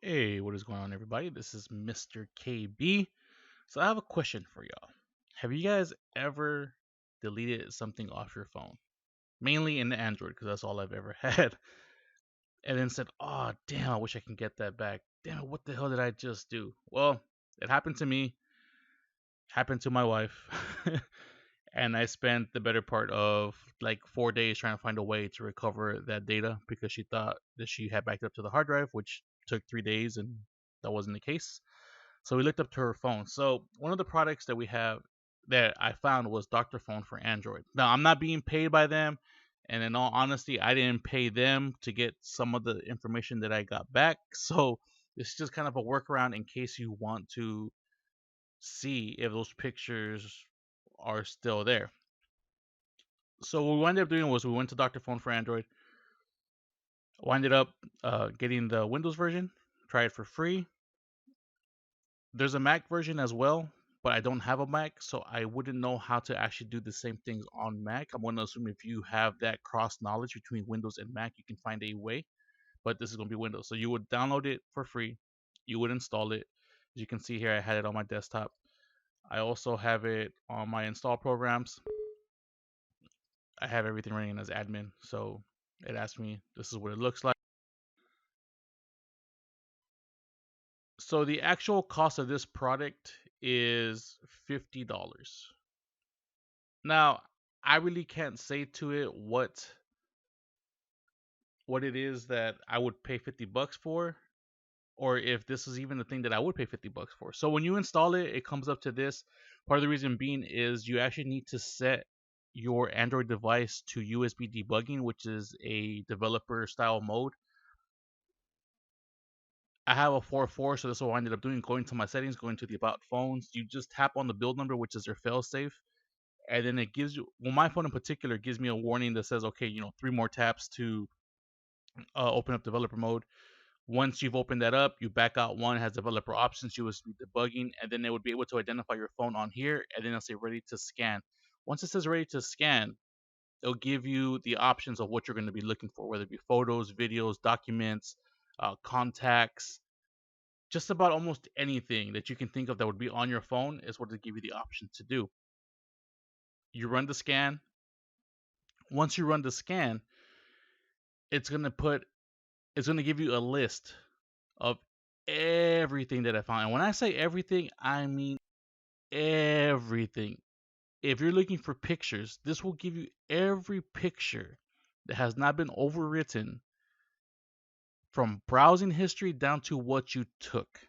Hey, what is going on, everybody? This is Mr. KB. So, I have a question for y'all. Have you guys ever deleted something off your phone? Mainly in the Android, because that's all I've ever had. And then said, oh, damn, I wish I can get that back. Damn it, what the hell did I just do? Well, it happened to me, happened to my wife. And I spent the better part of like 4 days trying to find a way to recover that data because she thought that she had backed up to the hard drive, which took 3 days, and that wasn't the case. So we looked up to her phone. So one of the products that we have that I found was DrFone for Android. Now I'm not being paid by them, and in all honesty, I didn't pay them to get some of the information that I got back. So it's just kind of a workaround in case you want to see if those pictures are still there. So what we ended up doing was we went to DrFone for Android. Winded up getting the Windows version. Try it for free. There's a Mac version as well, but I don't have a Mac, so I wouldn't know how to actually do the same things on Mac. I'm going to assume if you have that cross knowledge between Windows and Mac, you can find a way, but this is going to be Windows. So you would download it for free. You would install it. As you can see here, I had it on my desktop. I also have it on my install programs. I have everything running as admin, so it asked me, this is what it looks like. So the actual cost of this product is $50. Now, I really can't say to it what it is that I would pay $50 for, or if this is even the thing that I would pay $50 for. So when you install it, it comes up to this. Part of the reason being is you actually need to set your Android device to USB debugging, which is a developer style mode. I have a 4.4, so this is what I ended up doing. Going to my settings, going to the about phones. You just tap on the build number, which is their failsafe, and then it gives you. Well, my phone in particular gives me a warning that says, okay, 3 more taps to open up developer mode. Once you've opened that up, you back out one, has developer options, USB debugging, and then it would be able to identify your phone on here, and then it'll say ready to scan. Once it says ready to scan, it'll give you the options of what you're going to be looking for, whether it be photos, videos, documents, contacts, just about almost anything that you can think of that would be on your phone is what they give you the option to do. You run the scan. Once you run the scan, it's gonna put it's gonna give you a list of everything that I found. And when I say everything, I mean everything. If you're looking for pictures, this will give you every picture that has not been overwritten from browsing history down to what you took.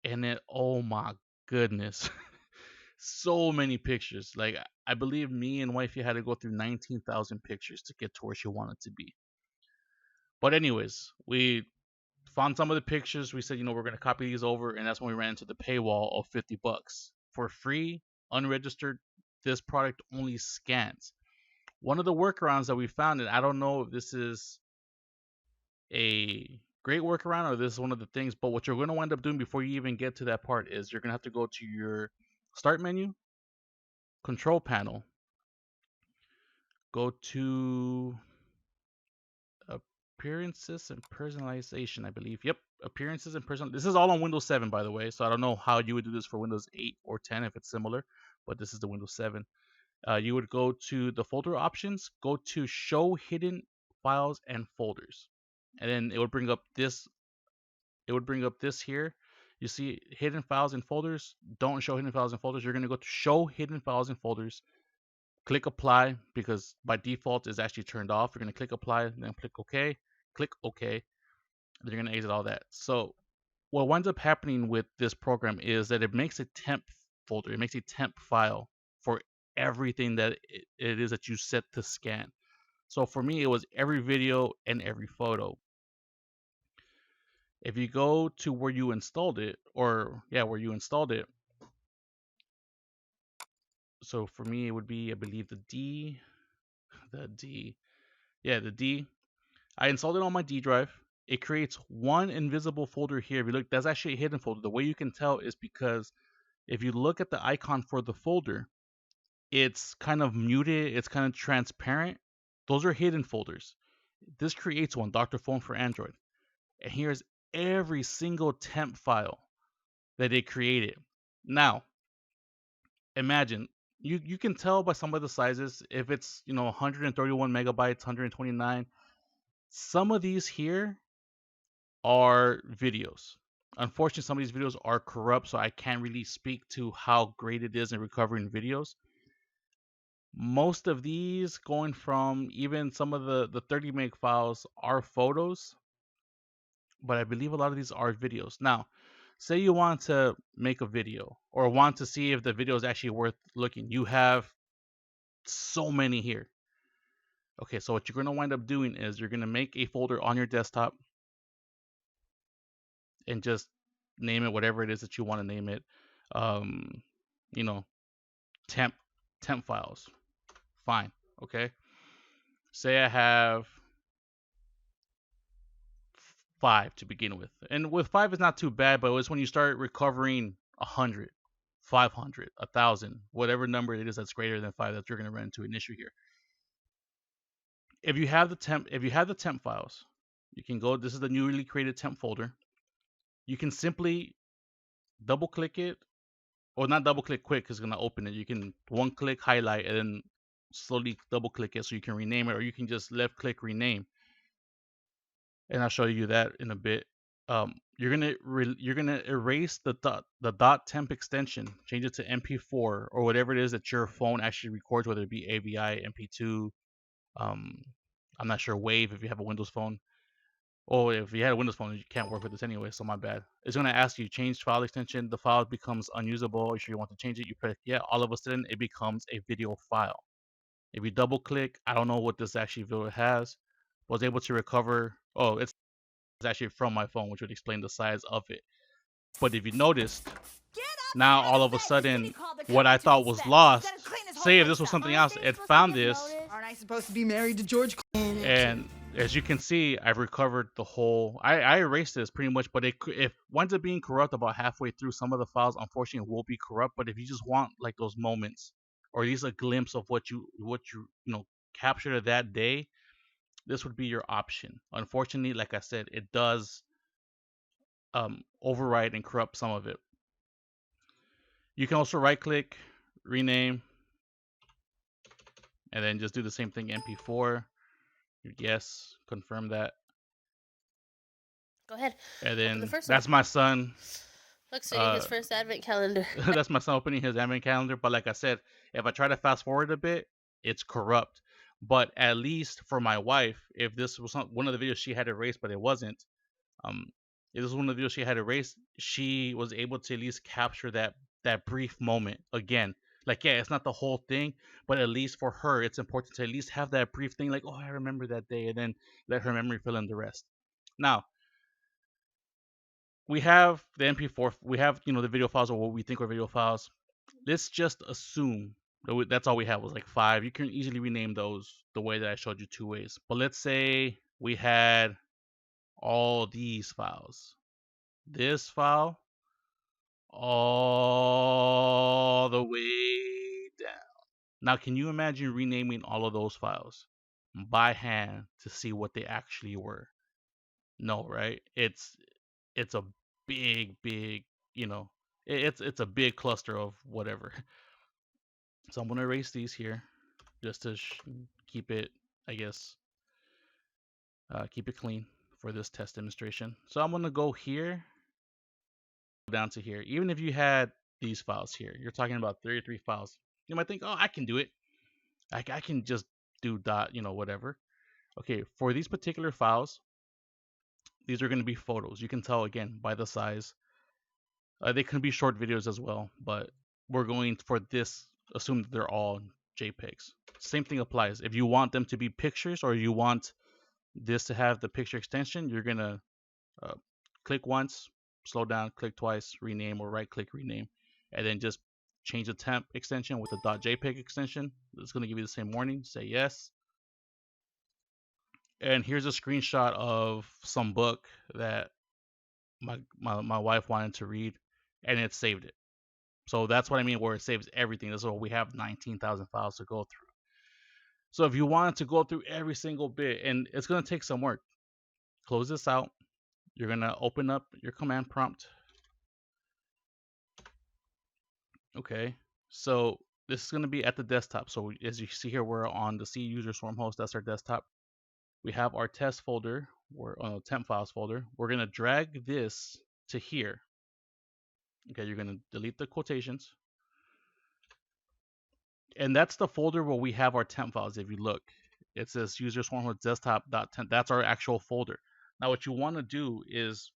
And then, oh my goodness, so many pictures. Like, I believe me and Wifey had to go through 19,000 pictures to get to where she wanted to be. But anyways, we found some of the pictures. We said, we're gonna copy these over, and that's when we ran into the paywall of $50 for free, unregistered. This product only scans. One of the workarounds that we found, and I don't know if this is a great workaround or this is one of the things, but what you're going to wind up doing before you even get to that part is you're going to have to go to your start menu, control panel, go to appearances and personalization, I believe. Yep, appearances and personal. This is all on Windows 7, by the way, so I don't know how you would do this for Windows 8 or 10 if it's similar, but this is the Windows 7. You would go to the folder options, go to show hidden files and folders, and then it would bring up this. It would bring up this here. You see hidden files and folders. Don't show hidden files and folders. You're going to go to show hidden files and folders. Click apply because by default it's actually turned off. You're going to click apply, then click OK. Click OK. Then you're going to exit all that. So what winds up happening with this program is that it makes a temp folder. It makes a temp file for everything that it is that you set to scan. So for me, it was every video and every photo. If you go to where you installed it, where you installed it. So for me, it would be, I believe, the D. The D. I installed it on my D drive. It creates one invisible folder here. If you look, that's actually a hidden folder. The way you can tell is because if you look at the icon for the folder, it's kind of muted, it's kind of transparent. Those are hidden folders. This creates one, DrFone for Android. And here's every single temp file that they created. Now, imagine you can tell by some of the sizes if it's 131 megabytes, 129. Some of these here are videos. Unfortunately, some of these videos are corrupt, so I can't really speak to how great it is in recovering videos. Most of these, going from even some of the 30 meg files, are photos, but I believe a lot of these are videos. Now, say you want to make a video or want to see if the video is actually worth looking. You have so many here. Okay, so what you're going to wind up doing is you're going to make a folder on your desktop and just name it whatever it is that you want to name it. Um, you know, temp files. Fine. Okay. Say I have 5 to begin with, and with 5 it's not too bad, but it's when you start recovering 100, 500, 1,000, whatever number it is that's greater than 5 that you're going to run into an issue here. If you have the temp files, you can go. This is the newly created temp folder. You can simply double click it, or not double click quick because it's gonna open it. You can one click highlight and then slowly double click it so you can rename it, or you can just left click rename. And I'll show you that in a bit. You're gonna erase the dot temp extension, change it to MP4 or whatever it is that your phone actually records, whether it be AVI, MP2. I'm not sure Wave if you have a Windows phone. Oh, if you had a Windows phone, you can't work with this anyway, so my bad. It's gonna ask you change file extension. The file becomes unusable. Are you sure you want to change it? You press yeah. All of a sudden, it becomes a video file. If you double click, I don't know what this actually video has. Was able to recover. Oh, it's actually from my phone, which would explain the size of it. But if you noticed, now all of a sudden, what I thought was lost. Say if this was something else, it found this. Aren't I supposed to be married to George? And as you can see, I've recovered the whole. I erased this pretty much, but it winds up being corrupt about halfway through. Some of the files, unfortunately, will be corrupt. But if you just want like those moments, or at least a glimpse of what you captured that day, this would be your option. Unfortunately, like I said, it does override and corrupt some of it. You can also right click, rename, and then just do the same thing. MP4. Yes, confirm that. Go ahead. And Open the then first that's one. my son. Look, sweetie, his first advent calendar. That's my son opening his advent calendar. But like I said, if I try to fast forward a bit, it's corrupt. But at least for my wife, if this was one of the videos she had erased, but it wasn't, if this was one of the videos she had erased, she was able to at least capture that brief moment again. Like, yeah, it's not the whole thing, but at least for her, it's important to at least have that brief thing, like, oh, I remember that day, and then let her memory fill in the rest. Now, we have the MP4, we have the video files or what we think are video files. Let's just assume that that's all we have was like 5. You can easily rename those the way that I showed you 2 ways. But let's say we had all these files. This file all the way down. Now, can you imagine renaming all of those files by hand to see what they actually were? No, right? It's a big, it's a big cluster of whatever. So I'm gonna erase these here just to keep it, I guess, keep it clean for this test demonstration. So I'm gonna go here down to here. Even if you had these files here, you're talking about 33 files. You might think, oh, I can do it. I can just do dot, whatever. Okay, for these particular files, these are going to be photos. You can tell again by the size. They can be short videos as well, but we're going for this. Assume that they're all JPEGs. Same thing applies. If you want them to be pictures or you want this to have the picture extension, you're gonna click once, slow down, click twice, rename, or right click rename, and then just change the temp extension with the .jpeg extension. It's gonna give you the same warning. Say yes. And here's a screenshot of some book that my wife wanted to read, and it saved it. So that's what I mean where it saves everything. That's what we have 19,000 files to go through. So if you wanted to go through every single bit, and it's going to take some work, close this out, You're gonna open up your command prompt. Okay, so this is gonna be at the desktop. So as you see here, we're on the C user swarm host. That's our desktop. We have our test folder. We're on the temp files folder. We're gonna drag this to here. Okay, you're gonna delete the quotations, and that's the folder where we have our temp files. If you look, it says user swarm host desktop.temp. That's our actual folder. Now, what you want to do is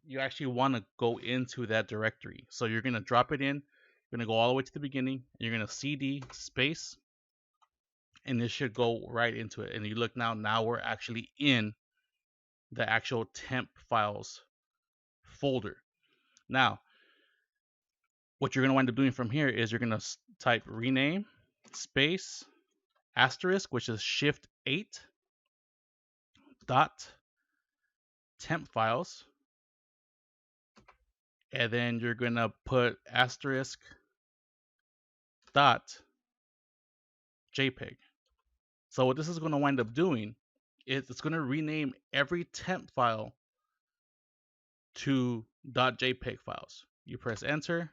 you actually want to go into that directory. So you're going to drop it in. You're going to go all the way to the beginning. And you're going to cd space, and this should go right into it. And you look now we're actually in the actual temp files folder. Now, what you're going to wind up doing from here is you're going to type rename space asterisk, which is shift 8 dot temp files, and then you're going to put asterisk dot jpeg. So what this is going to wind up doing is it's going to rename every temp file to .jpeg files. You press enter.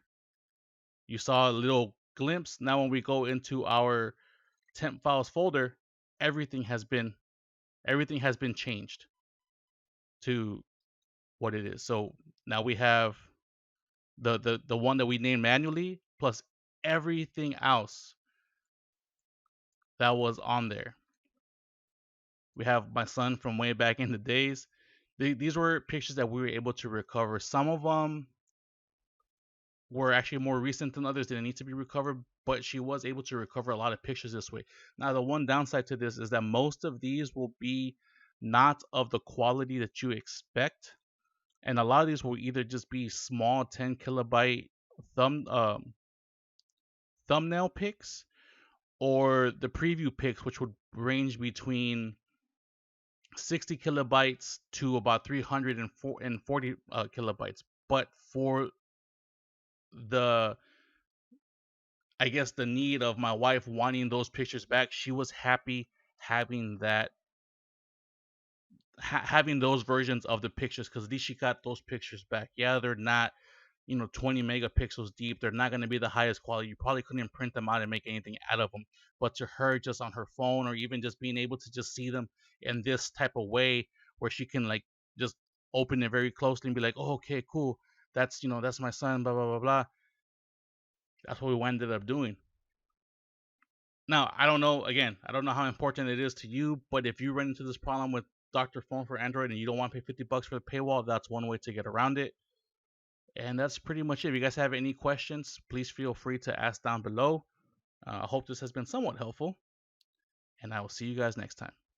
You saw a little glimpse. Now when we go into our temp files folder, everything has been changed to what it is. So now we have the one that we named manually plus everything else that was on there. We have my son from way back in the days. These were pictures that we were able to recover. Some of them were actually more recent than others, didn't need to be recovered, but she was able to recover a lot of pictures this way. Now, the one downside to this is that most of these will be not of the quality that you expect, and a lot of these will either just be small 10 kilobyte thumbnail pics, or the preview pics, which would range between 60 kilobytes to about 340 kilobytes. But for the, I guess, the need of my wife wanting those pictures back, she was happy having that, having those versions of the pictures, because at least she got those pictures back. Yeah, they're not, 20 megapixels deep. They're not going to be the highest quality. You probably couldn't print them out and make anything out of them. But to her, just on her phone, or even just being able to just see them in this type of way, where she can like just open it very closely and be like, oh, okay, cool. That's my son, blah, blah, blah, blah. That's what we ended up doing. Now, I don't know, again, I don't know how important it is to you, but if you run into this problem with Dr.Fone for Android and you don't want to pay $50 for the paywall, that's one way to get around it. And that's pretty much it. If you guys have any questions, please feel free to ask down below. I hope this has been somewhat helpful, and I will see you guys next time.